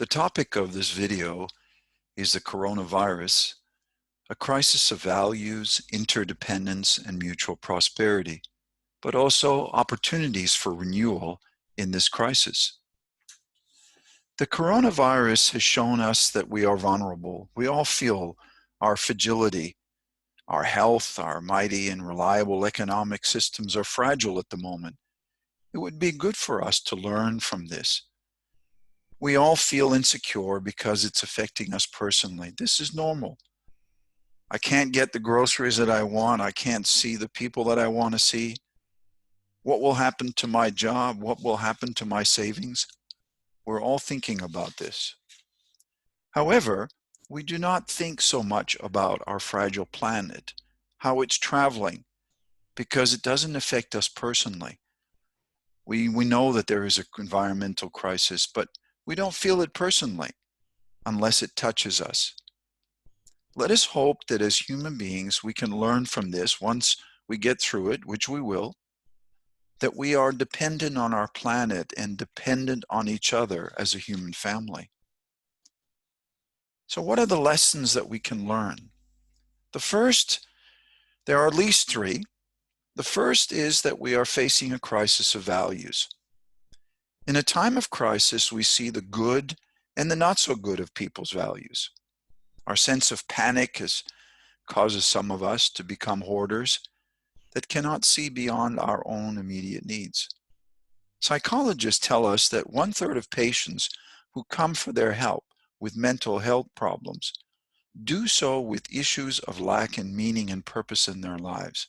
The topic of this video is the coronavirus, a crisis of values, interdependence, and mutual prosperity, but also opportunities for renewal in this crisis. The coronavirus has shown us that we are vulnerable. We all feel our fragility. Our health, our mighty and reliable economic systems are fragile at the moment. It would be good for us to learn from this. We all feel insecure because it's affecting us personally. This is normal. I can't get the groceries that I want. I can't see the people that I want to see. What will happen to my job? What will happen to my savings? We're all thinking about this. However, we do not think so much about our fragile planet, how it's traveling, because it doesn't affect us personally. We know that there is an environmental crisis, but we don't feel it personally unless it touches us. Let us hope that as human beings we can learn from this once we get through it, which we will, that we are dependent on our planet and dependent on each other as a human family. So what are the lessons that we can learn? The first, there are at least three. The first is that we are facing a crisis of values. In a time of crisis, we see the good and the not so good of people's values. Our sense of panic causes some of us to become hoarders that cannot see beyond our own immediate needs. Psychologists tell us that 1/3 of patients who come for their help with mental health problems do so with issues of lack in meaning and purpose in their lives.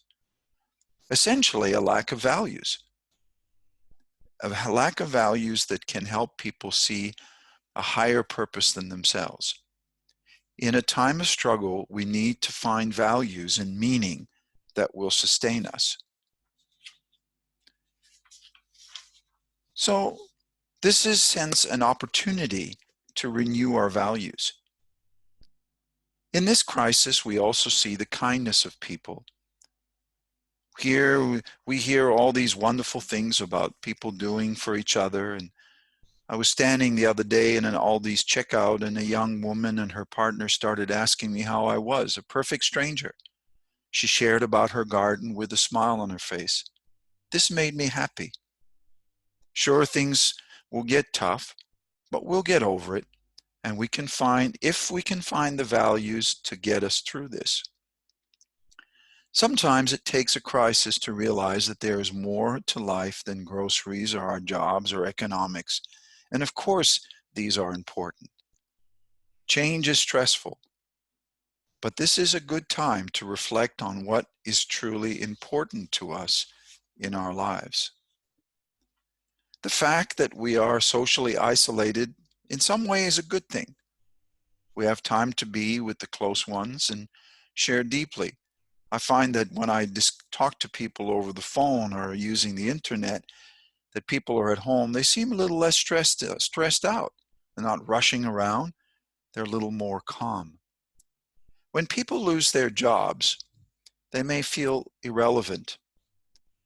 Essentially, a lack of values. A lack of values that can help people see a higher purpose than themselves. In a time of struggle, we need to find values and meaning that will sustain us. So this is hence an opportunity to renew our values. In this crisis, we also see the kindness of people. Here we hear all these wonderful things about people doing for each other. And I was standing the other day in an Aldi's checkout, and a young woman and her partner started asking me how I was, a perfect stranger. She shared about her garden with a smile on her face. This made me happy. Sure, things will get tough, but we'll get over it, and if we can find the values to get us through this. Sometimes it takes a crisis to realize that there is more to life than groceries or our jobs or economics. And of course, these are important. Change is stressful, but this is a good time to reflect on what is truly important to us in our lives. The fact that we are socially isolated in some way is a good thing. We have time to be with the close ones and share deeply. I find that when I talk to people over the phone or using the internet, that people are at home, they seem a little less stressed out. They're not rushing around. They're a little more calm. When people lose their jobs, they may feel irrelevant,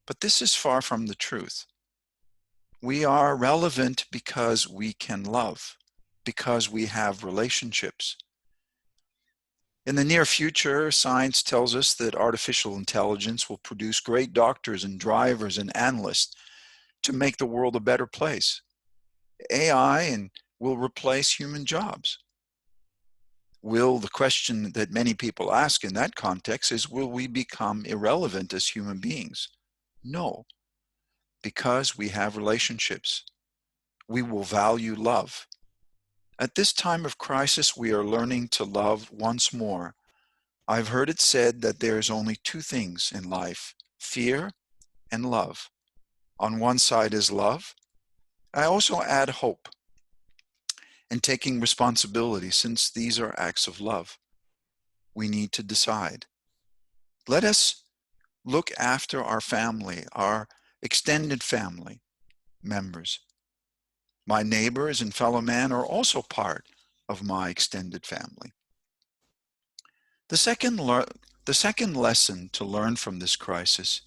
but this is far from the truth. We are relevant because we can love, because we have relationships. In the near future, science tells us that artificial intelligence will produce great doctors and drivers and analysts to make the world a better place. AI will replace human jobs. The question that many people ask in that context is, will we become irrelevant as human beings? No, because we have relationships. We will value love. At this time of crisis, we are learning to love once more. I've heard it said that there is only two things in life, fear and love. On one side is love. I also add hope and taking responsibility, since these are acts of love. We need to decide. Let us look after our family, our extended family members. My neighbors and fellow man are also part of my extended family. The second lesson to learn from this crisis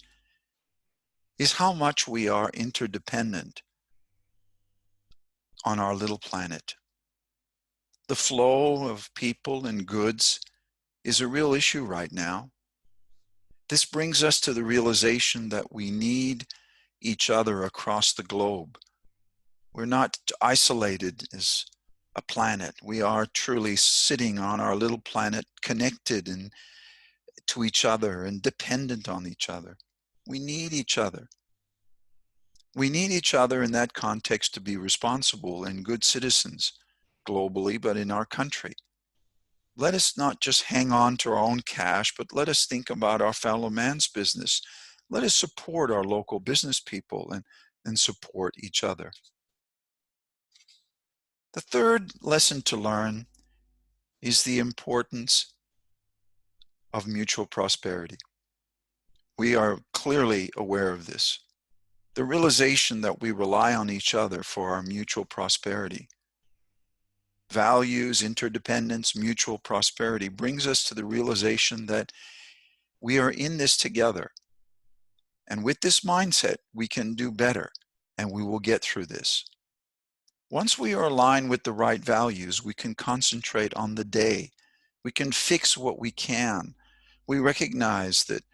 is how much we are interdependent on our little planet. The flow of people and goods is a real issue right now. This brings us to the realization that we need each other across the globe. We're not isolated as a planet. We are truly sitting on our little planet, connected and to each other and dependent on each other. We need each other. We need each other in that context to be responsible and good citizens globally, but in our country. Let us not just hang on to our own cash, but let us think about our fellow man's business. Let us support our local business people and support each other. The third lesson to learn is the importance of mutual prosperity. We are clearly aware of this. The realization that we rely on each other for our mutual prosperity. Values, interdependence, mutual prosperity brings us to the realization that we are in this together. And with this mindset, we can do better and we will get through this. Once we are aligned with the right values, we can concentrate on the day. We can fix what we can. We recognize that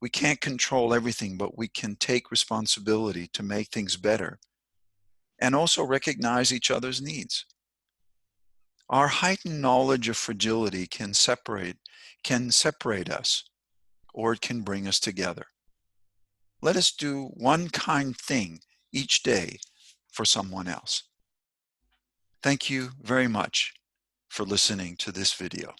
we can't control everything, but we can take responsibility to make things better and also recognize each other's needs. Our heightened knowledge of fragility can separate us, or it can bring us together. Let us do one kind thing each day for someone else. Thank you very much for listening to this video.